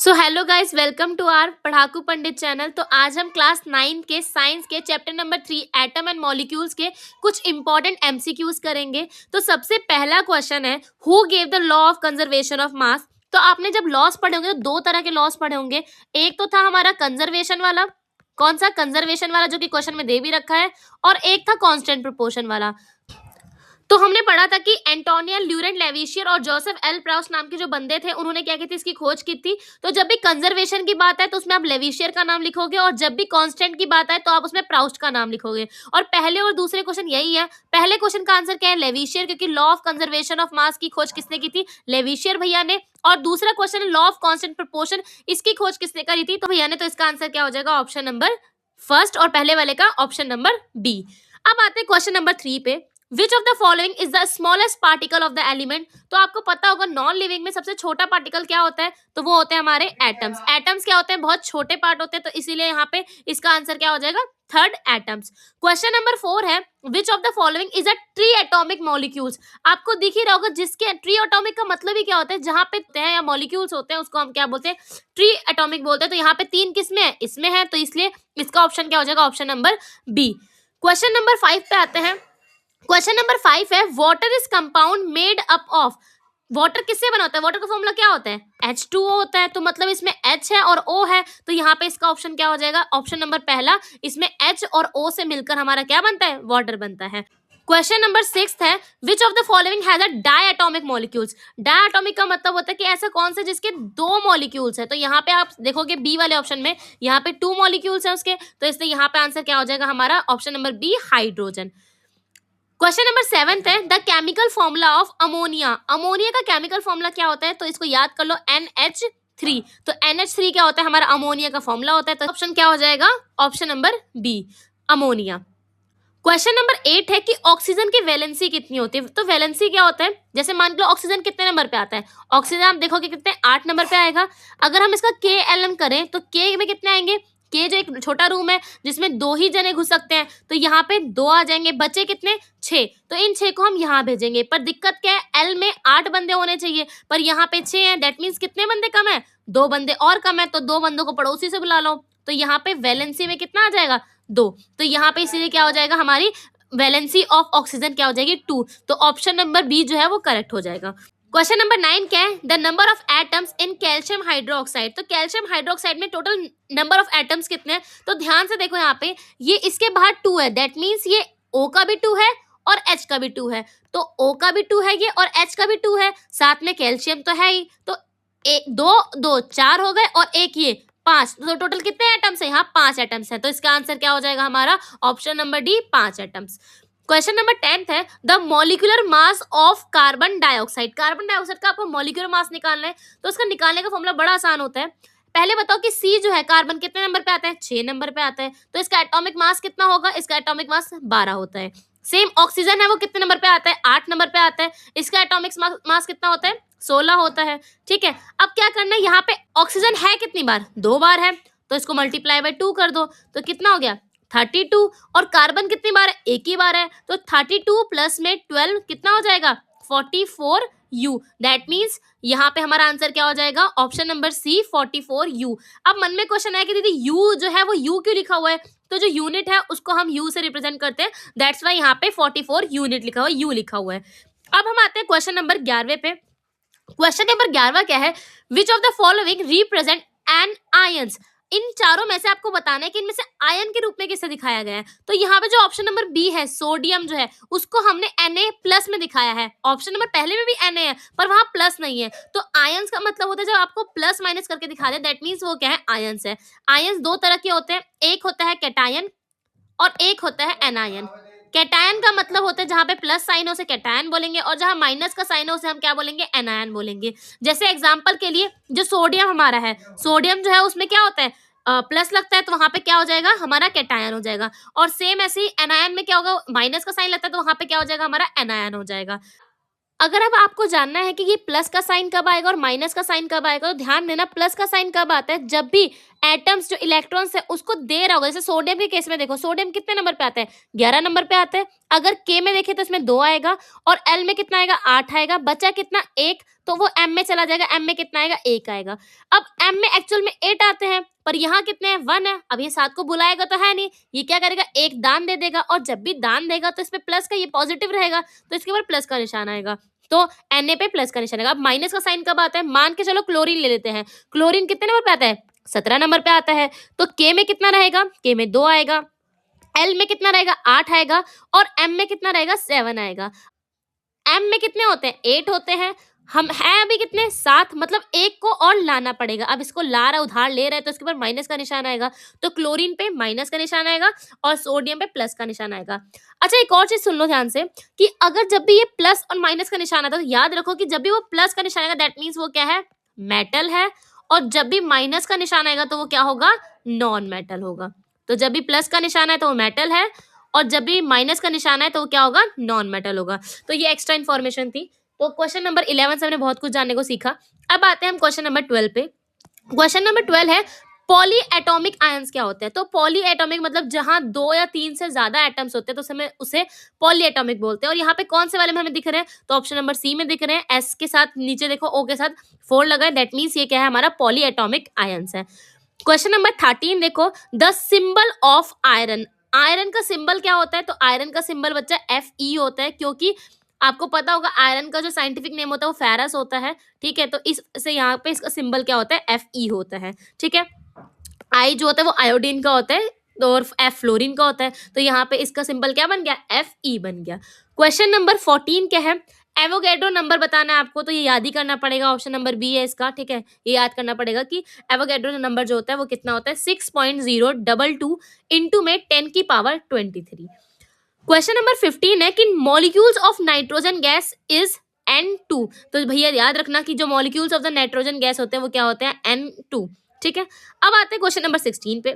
So hello guys, welcome to our Padhaku Pandit channel. तो आज हम क्लास 9 के साइंस के chapter number 3 atom and molecules के कुछ इंपॉर्टेंट एमसीक्यूज करेंगे। तो सबसे पहला क्वेश्चन है, who gave the law of conservation of mass. तो आपने जब लॉस पढ़े होंगे तो दो तरह के लॉस पढ़े होंगे। एक तो था हमारा कंजर्वेशन वाला, कौन सा कंजर्वेशन वाला जो कि क्वेश्चन में दे भी रखा है, और एक था कांस्टेंट प्रोपोर्शन वाला। तो हमने पढ़ा था कि एंटोनिया ल्यूरेंट लेविशियर और जोसेफ एल प्राउस नाम के जो बंदे थे उन्होंने क्या की थी, इसकी खोज की थी। तो जब भी कंजर्वेशन की बात है तो उसमें आप लेविशियर का नाम लिखोगे, और जब भी कांस्टेंट की बात है तो आप उसमें प्राउस्ट का नाम लिखोगे। और पहले और दूसरे क्वेश्चन यही है। पहले क्वेश्चन का आंसर क्या है, लेविशियर, क्योंकि law of conservation of mass की खोज किसने की थी, लेविशियर भैया ने। और दूसरा question law of constant proportion, इसकी खोज किसने करी थी, तो भैया ने। तो इसका आंसर क्या हो जाएगा, ऑप्शन नंबर फर्स्ट, और पहले वाले का ऑप्शन नंबर बी। अब आते हैं क्वेश्चन नंबर 3 पे। विच of the following is the smallest particle of the element. तो आपको पता होगा नॉन लिविंग में सबसे छोटा पार्टिकल क्या होता है, तो वो होते हैं हमारे एटम्स। एटम्स क्या होते हैं, बहुत छोटे पार्ट होते हैं, तो इसीलिए यहाँ पे इसका आंसर क्या हो जाएगा, थर्ड एटम्स। क्वेश्चन नंबर 4 है, which of the following is a tree atomic molecules. आपको दिख ही रहा होगा, जिसके ट्री एटॉमिक का मतलब ही क्या होता है, जहां पे होते हैं या मॉलिक्यूल्स होते हैं उसको हम क्या बोलते हैं, ट्री एटॉमिक बोलते हैं। तो यहाँ पे 3 किसमें है, इसमें है, तो इसलिए इसका ऑप्शन क्या हो जाएगा, option number B. Question number 5 पे आते हैं। क्वेश्चन नंबर 5 है, water is compound made up of. Water किससे बना होता है, वाटर का फॉर्मूला क्या होता है, H2O होता है। तो मतलब इसमें H है और O है, तो यहाँ पे इसका ऑप्शन क्या हो जाएगा, ऑप्शन नंबर पहला। इसमें H और O से मिलकर हमारा क्या बनता है, वाटर बनता है। क्वेश्चन नंबर 6 है, which of the following has a diatomic molecules. Diatomic का मतलब होता है कि ऐसा कौन सा जिसके 2 मॉलिक्यूल्स है। तो यहाँ पे आप देखोगे बी वाले ऑप्शन में यहाँ पे 2 मॉलिक्यूल्स है उसके, तो इसलिए यहाँ पे आंसर क्या हो जाएगा हमारा, option number B, hydrogen. Question number 7 है, the chemical formula of ammonia. Ammonia का केमिकल फॉर्मूला क्या होता है, तो इसको याद कर लो, NH3। तो NH3 क्या होता है, हमारा अमोनिया का फॉर्मूला होता है। तो ऑप्शन क्या हो जाएगा, option number B, ammonia. Question number 8 है कि ऑक्सीजन की वैलेंसी कितनी होती है। तो वैलेंसी क्या होता है, जैसे मान लो ऑक्सीजन कितने नंबर पे आता है, ऑक्सीजन आप देखोगे कितने, 8 नंबर पे आएगा। अगर हम इसका KLM करें तो K में कितने आएंगे, K जो एक छोटा रूम है जिसमें 2 ही जने घुस सकते हैं, तो यहाँ पे 2 आ जाएंगे, बचे कितने, 6। तो इन 6 को हम यहाँ भेजेंगे। पर दिक्कत क्या है, L में 8 बंदे होने चाहिए, पर यहाँ पे 6 हैं। दैट मीन्स कितने बंदे कम है, 2 बंदे और कम है। तो 2 बंदों को पड़ोसी से बुला लो, तो यहाँ पे वैलेंसी में कितना आ जाएगा, 2। तो यहाँ पे इसीलिए क्या हो जाएगा, हमारी वैलेंसी ऑफ ऑक्सीजन क्या हो जाएगी, 2। तो ऑप्शन नंबर बी जो है वो करेक्ट हो जाएगा। क्वेश्चन नंबर 9 क्या है, the number of atoms in calcium hydroxide. तो कैल्शियम हाइड्रोक्साइड में टोटल नंबर ऑफ एटम्स कितने हैं, तो ध्यान से देखो यहाँ पे, ये इसके बाहर 2 है। दैट मीन्स ये O का भी 2 है और H का भी 2 है। तो O का भी 2 है ये, और H का भी 2 है, साथ में कैल्शियम तो है ही। तो 2 4 हो गए, और एक ये 5। तो टोटल कितने एटम्स है, यहाँ 5 एटम्स है। तो इसका आंसर क्या हो जाएगा हमारा, option number D, 5 atoms. Question number 10 है, the molecular mass of carbon dioxide. Carbon dioxide का आपको मॉलिक्यूलर मास निकालना है, तो उसका निकालने का फॉर्मूला बड़ा आसान होता है। पहले बताओ कि C जो है, कार्बन कितने नंबर पे आता है, 6 नंबर पे आता है। तो इसका एटॉमिक मास कितना होगा, इसका एटॉमिक मास 12 होता है। सेम ऑक्सीजन है, वो कितने नंबर पे आता है, 8 नंबर पे आता है। इसका एटॉमिक मास कितना होता है, 16 होता है। ठीक है, अब क्या करना है, यहाँ पे ऑक्सीजन है कितनी बार, 2 बार है, तो इसको मल्टीप्लाई बाय 2 कर दो, तो कितना हो गया, 32। और कार्बन कितनी बार है, एक ही बार है, तो 32 प्लस में 12 कितना हो जाएगा, 44U। दैट मीन्स यहाँ पे हमारा आंसर क्या हो जाएगा, ऑप्शन नंबर सी, 44U। अब मन में क्वेश्चन है कि दीदी U जो है वो U क्यों लिखा हुआ है, तो जो यूनिट है उसको हम U से रिप्रेजेंट करते हैं, दैट्स वाई यहाँ पे 44 यूनिट लिखा हुआ है, U लिखा हुआ है। अब हम आते हैं क्वेश्चन नंबर 11 पे। क्वेश्चन नंबर 11 क्या है, which of the following represent an ions. इन चारों में से आपको बताना है कि इनमें से आयन के रूप में किसे दिखाया गया है। तो यहाँ पे जो ऑप्शन नंबर बी है, सोडियम जो है उसको हमने Na+ में दिखाया है। ऑप्शन नंबर पहले में भी Na है, पर वहां प्लस नहीं है। तो आयंस का मतलब होता है जब आपको प्लस माइनस करके दिखा दे, दैट मीन्स वो क्या है, आयंस है। आयंस 2 तरह के होते हैं, एक होता है कैटायन और एक होता है एनायन। कैटायन का मतलब होता है जहां पे प्लस साइन हो उसे कैटायन बोलेंगे, और जहां माइनस का साइन हो उसे हम क्या बोलेंगे, एनायन बोलेंगे। जैसे एग्जांपल के लिए जो सोडियम हमारा है, सोडियम जो है उसमें क्या होता है, प्लस लगता है, तो वहां पे क्या हो जाएगा, हमारा कैटायन हो जाएगा। और सेम ऐसे ही एनायन में क्या होगा, माइनस का साइन लगता है, तो वहां पे क्या हो जाएगा, हमारा एनायन हो जाएगा। अगर अब आपको जानना है कि ये प्लस का साइन कब आएगा और माइनस का साइन कब आएगा, तो ध्यान देना, प्लस का साइन कब आता है, जब भी एटम्स जो इलेक्ट्रॉन्स है उसको दे रहा होगा। जैसे सोडियम के केस में देखो, सोडियम कितने नंबर पे आता है, 11 नंबर पे आता है। अगर के में देखें तो इसमें 2 आएगा और एल में कितना आएगा, 8 आएगा, बचा कितना, 1, तो वो एम में चला जाएगा, एम में कितना आएगा, 1 आएगा। अब एम में एक्चुअल में 8 आते हैं, पर यहाँ कितने हैं, 1 है। अब ये 7 को बुलाएगा तो है नहीं, ये क्या करेगा, एक दान दे देगा, और जब भी दान देगा तो इसमें प्लस का, ये पॉजिटिव रहेगा तो इसके ऊपर प्लस का निशान आएगा, तो Na पे प्लस का निशान आएगा। अब माइनस का साइन कब आता है, मान के चलो क्लोरीन ले लेते हैं, क्लोरीन कितने नंबर पे आता है, 17 नंबर पे आता है, तो के में कितना रहेगा, के में 2 आएगा, एल में कितना रहेगा, 8 आएगा, और एम में कितना रहेगा, 7 आएगा। एम में कितने होते हैं, 8 होते हैं, हम हैं अभी कितने, 7, मतलब एक को और लाना पड़ेगा। अब इसको ला रहा है, उधार ले रहा है, तो इसके ऊपर माइनस का निशान आएगा, तो क्लोरीन पे माइनस का निशान आएगा और सोडियम पे प्लस का निशान आएगा। अच्छा, एक और चीज सुन लो ध्यान से कि अगर जब भी ये प्लस और माइनस का निशान आता है तो याद रखो कि जब भी वो प्लस का निशान आएगा दैट मीन्स वो क्या है, मेटल है, और जब भी माइनस का निशान आएगा तो वो क्या होगा, नॉन मेटल होगा। तो जब भी प्लस का निशान है तो वो मेटल है, और जब भी माइनस का निशान है तो वो क्या होगा, नॉन मेटल होगा। तो ये एक्स्ट्रा इन्फॉर्मेशन थी। तो क्वेश्चन नंबर 11 से हमने बहुत कुछ जानने को सीखा। अब आते हैं हम क्वेश्चन नंबर 12 पे। क्वेश्चन नंबर 12 है पॉली एटॉमिक आयंस क्या होते हैं। तो पॉली एटॉमिक मतलब जहां 2 या 3 से ज्यादा एटम्स होते हैं तो हमें उसे पॉली एटॉमिक बोलते हैं। और यहाँ पे कौन से वाले में हमें दिख रहे हैं, तो ऑप्शन नंबर सी में दिख रहे हैं, एस के साथ नीचे देखो ओ के साथ 4 लगा है, दैट मीन्स ये क्या है, हमारा पॉली एटॉमिक आयंस है। क्वेश्चन नंबर 13 देखो, the symbol of iron. Iron का सिंबल क्या होता है, तो आयरन का सिंबल बच्चा Fe होता है, क्योंकि आपको पता होगा आयरन का जो साइंटिफिक नेम होता है वो फेरस होता है, ठीक है। तो इससे यहाँ पे इसका सिंबल क्या होता है, Fe होता है, ठीक है। आई जो होता है वो आयोडीन का होता है और एफ फ्लोरीन का होता है, तो यहाँ पे इसका सिंबल क्या बन गया, Fe बन गया। क्वेश्चन नंबर 14 क्या है, एवोगैड्रो नंबर बताना है आपको, तो ये याद ही करना पड़ेगा, ऑप्शन नंबर बी है इसका, ठीक है। ये याद करना पड़ेगा कि एवोगैड्रो नंबर जो होता है वो कितना होता है, 6.022 इंटू में 10 की पावर 23। क्वेश्चन नंबर 15 है कि molecules of nitrogen gas is N2। तो भैया याद रखना कि जो molecules of the nitrogen gas होते हैं वो क्या होते हैं, N2, ठीक है। अब आते हैं क्वेश्चन नंबर 16 पे।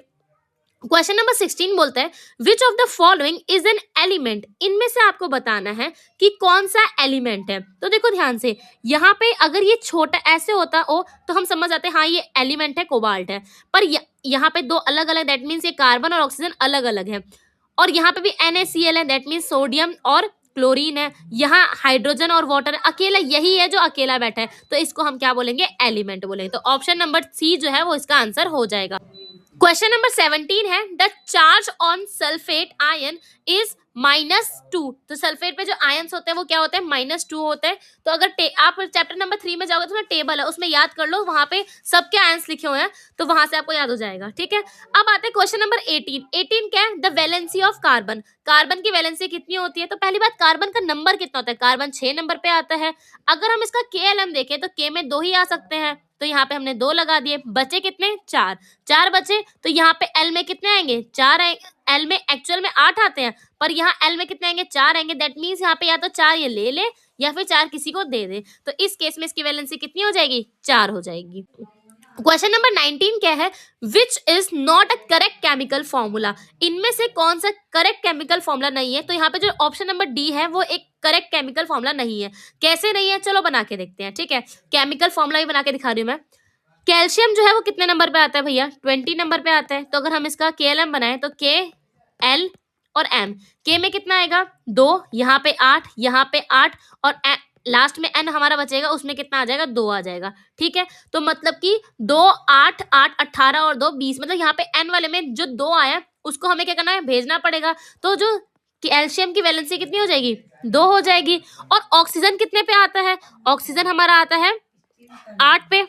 क्वेश्चन नंबर 16 बोलता है which of the following is an element. इनमें से आपको बताना है कि कौन सा एलिमेंट है। तो देखो ध्यान से, यहाँ पे अगर ये छोटा ऐसे होता ओ तो हम समझ जाते हैं हाँ ये एलिमेंट है, कोबाल्ट है, पर यहाँ पे 2 अलग अलग, दैट मीन्स ये कार्बन और ऑक्सीजन अलग अलग है, और यहाँ पे भी NaCl है, दैट मीन्स सोडियम और क्लोरीन है, यहाँ हाइड्रोजन और वाटर अकेला यही है जो अकेला बैठा है, तो इसको हम क्या बोलेंगे, एलिमेंट बोलेंगे। तो ऑप्शन नंबर सी जो है वो इसका आंसर हो जाएगा। क्वेश्चन नंबर 17 है the charge on sulphate ion is -2। तो सल्फेट पे जो आयंस होते हैं वो क्या होते हैं, -2 होते हैं। तो अगर आप चैप्टर नंबर 3 में जाओगे तो टेबल है उसमें याद कर लो, वहां पे सबके आयंस लिखे हुए हैं, तो वहां से आपको याद हो जाएगा, ठीक है। अब आते हैं क्वेश्चन नंबर 18 क्या है, the valency of carbon. Carbon की वैलेंसी कितनी होती है, तो पहली बात कार्बन का नंबर कितना होता है, कार्बन 6 नंबर पे आता है। अगर हम इसका KLM देखें तो K में 2 ही आ सकते हैं, तो यहाँ पे हमने 2 लगा दिए, बचे कितने, 4 बचे, तो यहाँ पे L में कितने आएंगे, 4 आएंगे। L में एक्चुअल में 8 आते हैं, पर यहाँ L में कितने आएंगे, 4 आएंगे, दैट मीन्स यहाँ पे या तो 4 ये ले ले या फिर 4 किसी को दे दे, तो इस केस में इसकी वैलेंसी कितनी हो जाएगी, 4 हो जाएगी। क्वेश्चन नंबर 19 क्या है, which is not a correct chemical formula. इनमें से कौन सा करेक्ट केमिकल फॉर्मूला नहीं है, तो यहाँ पे जो ऑप्शन नंबर डी है वो एक करेक्ट केमिकल फॉर्मूला नहीं है। कैसे नहीं है, चलो बना के देखते हैं, ठीक है। केमिकल फॉर्मूला भी बना के दिखा रही हूँ मैं। कैल्शियम जो है वो कितने नंबर पे आता है भैया, 20 नंबर पे आता है। तो अगर हम इसका KLM बनाए तो KL और M, K में कितना आएगा, 2, यहाँ पे 8, यहाँ पे 8, और लास्ट में N हमारा बचेगा, उसमें कितना आ जाएगा, 2 आ जाएगा, ठीक है। तो मतलब कि 2, 8, 8, 18 और 2, 20, मतलब यहाँ पे N वाले में जो 2 आया उसको हमें क्या करना है, भेजना पड़ेगा। तो जो कैल्शियम की वैलेंसी कितनी हो जाएगी, 2 हो जाएगी। और ऑक्सीजन कितने पे आता है, ऑक्सीजन हमारा आता है 8 पे,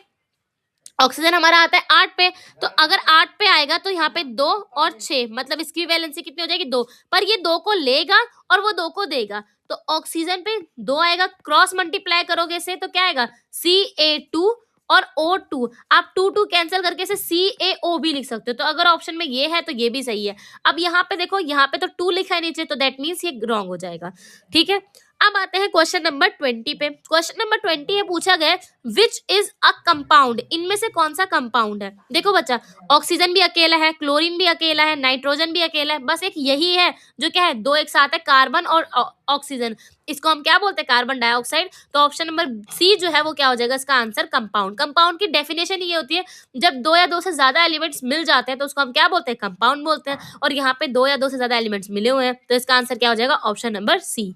ऑक्सीजन हमारा आता है 8 पे। तो अगर 8 पे आएगा तो यहाँ पे 2 और 6, मतलब इसकी वैलेंसी कितनी हो जाएगी, 2, पर ये 2 को लेगा और वो 2 को देगा, तो ऑक्सीजन पे 2 आएगा, क्रॉस मल्टीप्लाई करोगे इसे तो क्या आएगा, Ca2 और O2, आप 2 कैंसिल करके इसे CaO भी लिख सकते हो। तो अगर ऑप्शन में ये है तो ये भी सही है। अब यहाँ पे देखो, यहाँ पे तो 2 लिखा है नीचे, तो दैट मीन्स ये रॉन्ग हो जाएगा, ठीक है। अब आते हैं क्वेश्चन नंबर 20 पे। क्वेश्चन नंबर 20 है, पूछा गया विच इज अ कंपाउंड, इनमें से कौन सा कंपाउंड है। देखो बच्चा, ऑक्सीजन भी अकेला है, क्लोरीन भी अकेला है, नाइट्रोजन भी अकेला है, बस एक यही है जो क्या है, दो एक साथ है, कार्बन और ऑक्सीजन। इसको हम क्या बोलते हैं, कार्बन डाइऑक्साइड। तो ऑप्शन नंबर सी जो है वो क्या हो जाएगा इसका आंसर, कंपाउंड। कंपाउंड की डेफिनेशन ये होती है, जब दो या दो से ज्यादा एलिमेंट्स मिल जाते हैं तो उसको हम क्या बोलते हैं, कंपाउंड बोलते हैं। और यहाँ पे दो या दो से ज्यादा एलिमेंट्स मिले हुए हैं, तो इसका आंसर क्या हो जाएगा, option number C.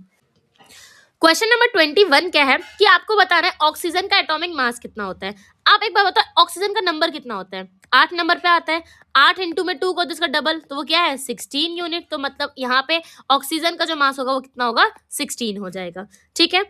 Question number 21 क्या है कि आपको बताना है ऑक्सीजन का एटॉमिक मास कितना होता है। आप एक बार बताओ, ऑक्सीजन का नंबर कितना होता है, 8 नंबर पे आता है। 8 इंटू में 2 को तो इसका डबल, तो वो क्या है 16 यूनिट। तो मतलब यहाँ पे ऑक्सीजन का जो मास होगा वो कितना होगा, 16 हो जाएगा। ठीक है,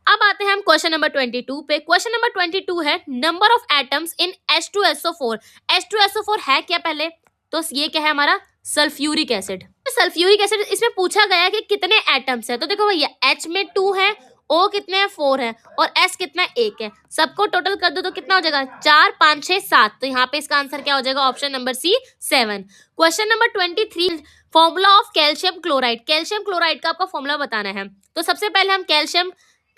अब आते हैं हम क्वेश्चन नंबर 22 पे। क्वेश्चन नंबर 22 है number of atoms in H2SO4। H2SO4 है क्या पहले, तो ये क्या है हमारा, सल्फ्यूरिक एसिड। सल्फ्यूरिक एसिड, इसमें पूछा गया कि कितने एटम्स है। तो देखो भैया, H में 2 है, O कितने हैं 4 है, और S कितना है 1 है। सबको टोटल कर दो तो कितना हो जाएगा, 4 5 6 7। तो यहाँ पे इसका आंसर क्या हो जाएगा, option number C 7। Question number 23, formula of calcium chloride. Calcium chloride का आपको फॉर्मूला बताना है। तो सबसे पहले हम कैल्शियम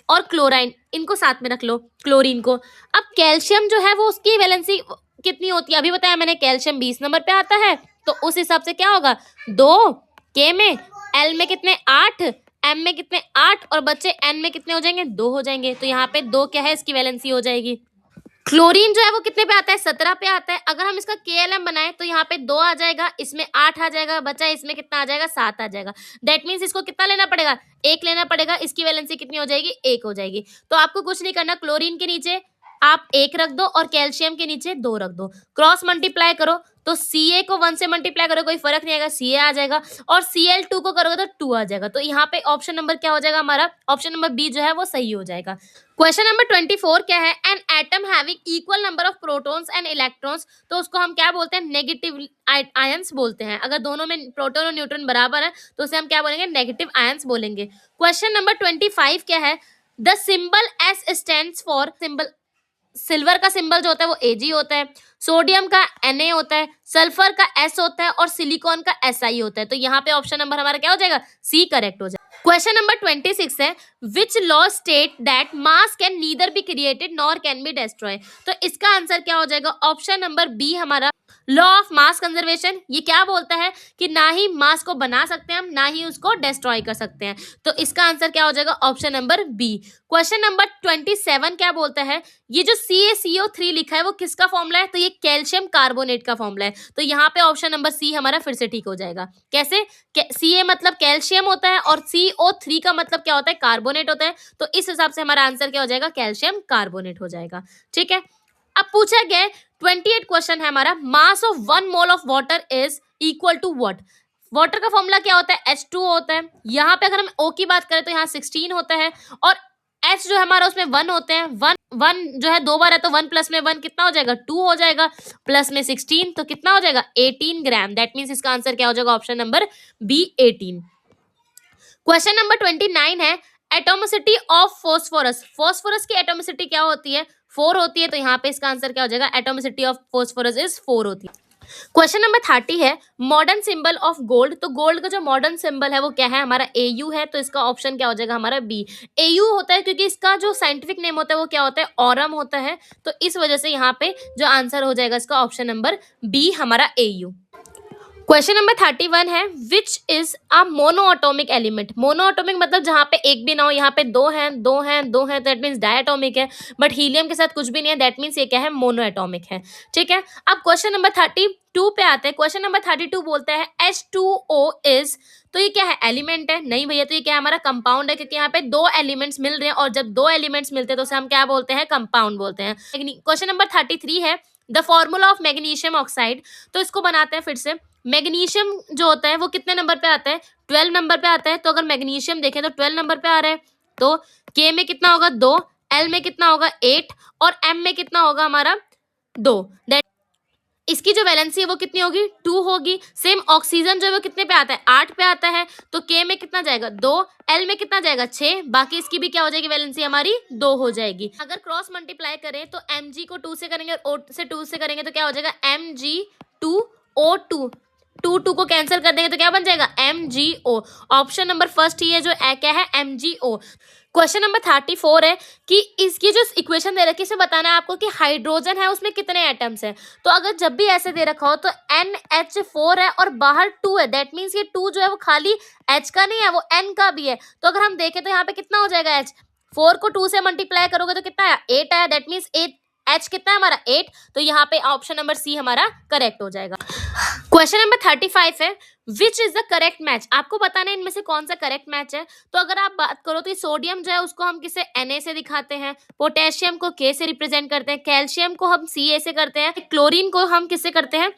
और क्लोराइन इनको साथ में रख लो, क्लोरीन को। अब कैल्शियम जो है वो उसकी वैलेंसी कितनी होती है, अभी बताया मैंने, कैल्शियम 20 नंबर पे आता है। तो उस हिसाब से क्या होगा, 2 के में, एल में कितने 8, एम में कितने 8, और बच्चे एन में कितने हो जाएंगे, 2 हो जाएंगे। तो यहाँ पे 2 क्या है, इसकी वैलेंसी हो जाएगी। क्लोरीन जो है वो कितने पे आता है, 17 पे आता है। अगर हम इसका KLM बनाए तो यहाँ पे 2 आ जाएगा, इसमें 8 आ जाएगा, बच्चा इसमें कितना आ जाएगा, 7 आ जाएगा। दैट मीन्स इसको कितना लेना पड़ेगा, 1 लेना पड़ेगा। इसकी वैलेंसी कितनी हो जाएगी, 1 हो जाएगी। तो आपको कुछ नहीं करना, क्लोरीन के नीचे आप 1 रख दो और कैल्शियम के नीचे 2 रख दो, क्रॉस मल्टीप्लाई करो तो Ca को 1 से मल्टीप्लाई करो, कोई फर्क नहीं आएगा, Ca आ जाएगा। और Cl2 को करोगे तो 2 आ जाएगा। तो यहाँ पे ऑप्शन नंबर क्या हो जाएगा हमारा, ऑप्शन नंबर बी जो है वो सही हो जाएगा। क्वेश्चन नंबर 24 क्या है, an atom having equal number of protons and electrons. तो उसको हम क्या बोलते हैं, नेगेटिव आयंस बोलते हैं। अगर दोनों में प्रोटॉन और न्यूट्रॉन बराबर है तो उसे हम क्या बोलेंगे, नेगेटिव आयंस बोलेंगे। क्वेश्चन नंबर 25 क्या है, the symbol S stands for, symbol silver का सिंबल जो होता है वो Ag होता है, सोडियम का Na होता है, सल्फर का S होता है, और सिलिकॉन का Si होता है। तो यहाँ पे ऑप्शन नंबर हमारा क्या हो जाएगा, सी करेक्ट हो जाएगा। क्वेश्चन नंबर 26 है, which law state that mass can neither be created nor can be destroy. तो इसका आंसर क्या हो जाएगा, ऑप्शन नंबर बी हमारा लॉ ऑफ मास कंजर्वेशन। ये क्या बोलता है कि ना ही मास को बना सकते हैं हम, ना ही उसको डिस्ट्रॉय कर सकते हैं। तो इसका आंसर क्या हो जाएगा, option number B. Question number 27 क्या बोलता है, ये जो CaCO3 लिखा है वो किसका फॉर्मूला है, तो ये कैल्शियम कार्बोनेट का फॉर्मूला है। तो यहाँ पे ऑप्शन नंबर सी हमारा फिर से ठीक हो जाएगा। कैसे, Ca मतलब कैल्शियम होता है और CO3 का मतलब क्या होता है, कार्बोनेट होता है। तो इस हिसाब से हमारा आंसर क्या हो जाएगा, कैल्शियम कार्बोनेट हो जाएगा। ठीक है, अब पूछा गया 28 क्वेश्चन है हमारा, mass of 1 mole of water is equal to what. Water का फॉर्मूला क्या होता है, H2O होता है। यहाँ पे अगर हम O की बात करें तो यहाँ 16 होता है, और H जो है हमारा उसमें 1 होते हैं। 1 जो है 2 बार है, तो 1 प्लस में 1 कितना हो जाएगा, 2 हो जाएगा, प्लस में 16 तो कितना हो जाएगा, 18 ग्राम। दैट मीन्स इसका आंसर क्या हो जाएगा, option number B 18। Question number 29 है, एटोमिसिटी ऑफ फॉस्फोरस। फॉस्फोरस की एटोमिसिटी क्या होती है, 4 होती है। तो यहाँ पे इसका आंसर क्या हो जाएगा, एटोमिसिटी ऑफ फॉस्फोरस इज 4 होती है। क्वेश्चन नंबर 30 है, मॉडर्न सिंबल ऑफ गोल्ड। तो गोल्ड का जो मॉडर्न सिंबल है वो क्या है हमारा, Au है। तो इसका ऑप्शन क्या हो जाएगा हमारा बी। Au होता है क्योंकि इसका जो साइंटिफिक नेम होता है वो क्या होता है, ऑरम होता है। तो इस वजह से यहाँ पे जो आंसर हो जाएगा इसका ऑप्शन नंबर बी हमारा Au। क्वेश्चन नंबर 31 है, which is a monoatomic element. Monoatomic मतलब जहाँ पे एक भी ना हो, यहाँ पे 2 हैं 2 हैं 2 हैं, दैट मीन्स डायटोमिक है। बट हीलियम के साथ कुछ भी नहीं है, दैट मीन्स ये क्या है, मोनोएटॉमिक है। ठीक है, अब क्वेश्चन नंबर 32 पे आते हैं। क्वेश्चन नंबर 32 बोलता है H2O इज, तो ये क्या है, एलिमेंट है, नहीं भैया, तो ये क्या है हमारा कंपाउंड है, क्योंकि यहाँ पे 2 एलिमेंट्स मिल रहे हैं, और जब 2 एलिमेंट्स मिलते हैं तो उसे हम क्या बोलते हैं, कंपाउंड बोलते हैं। क्वेश्चन नंबर 33 है, the formula of magnesium oxide. तो इसको बनाते हैं फिर से। मैग्नीशियम जो होता है वो कितने नंबर पे आता है, 12 नंबर पे आता है। तो अगर मैग्नीशियम देखें तो 12 नंबर पे आ रहा है, तो K में कितना होगा 2, L में कितना होगा 8, और M में कितना होगा हमारा 2। दैट इसकी जो वैलेंसी है वो कितनी होगी, 2 होगी। सेम ऑक्सीजन जो है वो कितने पे आता है, 8 पे आता है। तो K में कितना जाएगा 2, L में कितना जाएगा 6, बाकी इसकी भी क्या हो जाएगी, वैलेंसी हमारी 2 हो जाएगी। अगर क्रॉस मल्टीप्लाई करें तो Mg को 2 से करेंगे और O से 2 से करेंगे तो क्या हो जाएगा, Mg2O2। टू टू को कैंसिल कर देंगे तो क्या बन जाएगा MgO। ऑप्शन नंबर फर्स्ट ही है जो क्या है MgO। क्वेश्चन नंबर 34 है कि इसकी जो इक्वेशन दे रखी है इसमें बताना है आपको कि हाइड्रोजन है उसमें कितने एटम्स हैं। तो अगर जब भी ऐसे दे रखा हो तो NH4 है और बाहर 2 है, दैट मीन्स ये 2 जो है वो खाली H का नहीं है, वो N का भी है। तो अगर हम देखें तो यहाँ पे कितना हो जाएगा H, 4 को 2 से मल्टीप्लाई करोगे तो कितना आया 8 आया, दैट मीन्स 8 H कितना है हमारा 8। तो यहाँ पे ऑप्शन नंबर सी हमारा करेक्ट हो जाएगा। क्वेश्चन नंबर 35 है which is the correct match. आपको बताना है इनमें से कौन सा करेक्ट मैच है। तो अगर आप बात करो तो सोडियम जो है उसको हम किसे Na से दिखाते हैं, पोटेशियम को K से रिप्रेजेंट करते हैं, कैल्शियम को हम Ca से करते हैं, क्लोरीन को हम किससे करते हैं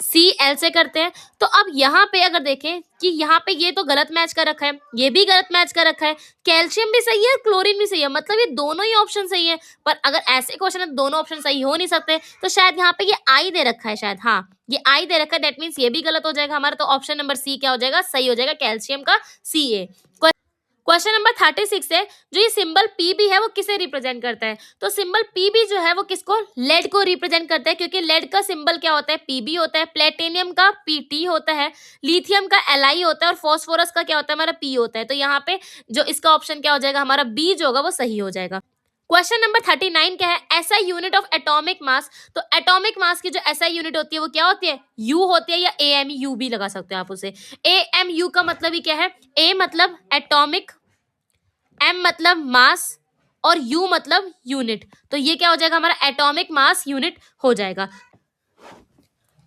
Cl से करते हैं। तो अब यहाँ पे अगर देखें कि यहाँ पे ये तो गलत मैच कर रखा है, ये भी गलत मैच कर रखा है, कैल्शियम भी सही है क्लोरीन भी सही है, मतलब ये दोनों ही ऑप्शन सही है। पर अगर ऐसे क्वेश्चन है दोनों ऑप्शन सही हो नहीं सकते तो शायद यहाँ पे ये आई दे रखा है, शायद हाँ ये आई दे रखा है, दैट मीन्स ये भी गलत हो जाएगा हमारा। तो ऑप्शन नंबर सी क्या हो जाएगा सही हो जाएगा, कैल्शियम का Ca। क्वेश्चन नंबर 36 है जो ये सिंबल Pb है वो किसे रिप्रेजेंट करता है। तो सिंबल Pb जो है वो किसको, लेड को रिप्रेजेंट करता है, क्योंकि लेड का सिंबल क्या होता है Pb होता है, प्लेटिनियम का Pt होता है, लिथियम का Li होता है और फॉस्फोरस का क्या होता है हमारा P होता है। तो यहाँ पे जो इसका ऑप्शन क्या हो जाएगा हमारा बी जो होगा वो सही हो जाएगा। क्वेश्चन नंबर 39 क्या है, SI unit of atomic mass. तो एटॉमिक मास की जो एसआई यूनिट होती है वो क्या होती है यू होती है, या एएमयू भी लगा सकते हैं आप उसे। एएमयू का मतलब ही क्या है, ए मतलब एटॉमिक, एम मतलब मास और यू मतलब यूनिट। तो ये क्या हो जाएगा हमारा एटॉमिक मास यूनिट हो जाएगा।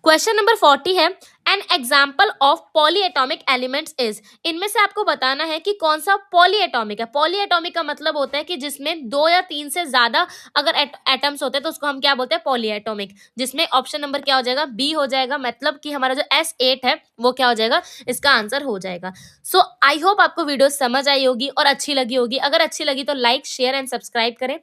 क्वेश्चन नंबर 40 है an example of polyatomic elements is. इनमें से आपको बताना है कि कौन सा पॉलीएटॉमिक है। पॉलीएटॉमिक का मतलब होता है कि जिसमें 2 या 3 से ज्यादा अगर एटम्स होते हैं तो उसको हम क्या बोलते हैं पॉलीएटॉमिक, जिसमें ऑप्शन नंबर क्या हो जाएगा बी हो जाएगा। मतलब कि हमारा जो S8 है वो क्या हो जाएगा इसका आंसर हो जाएगा। सो आई होप आपको वीडियो समझ आई होगी और अच्छी लगी होगी। अगर अच्छी लगी तो लाइक शेयर एंड सब्सक्राइब करें।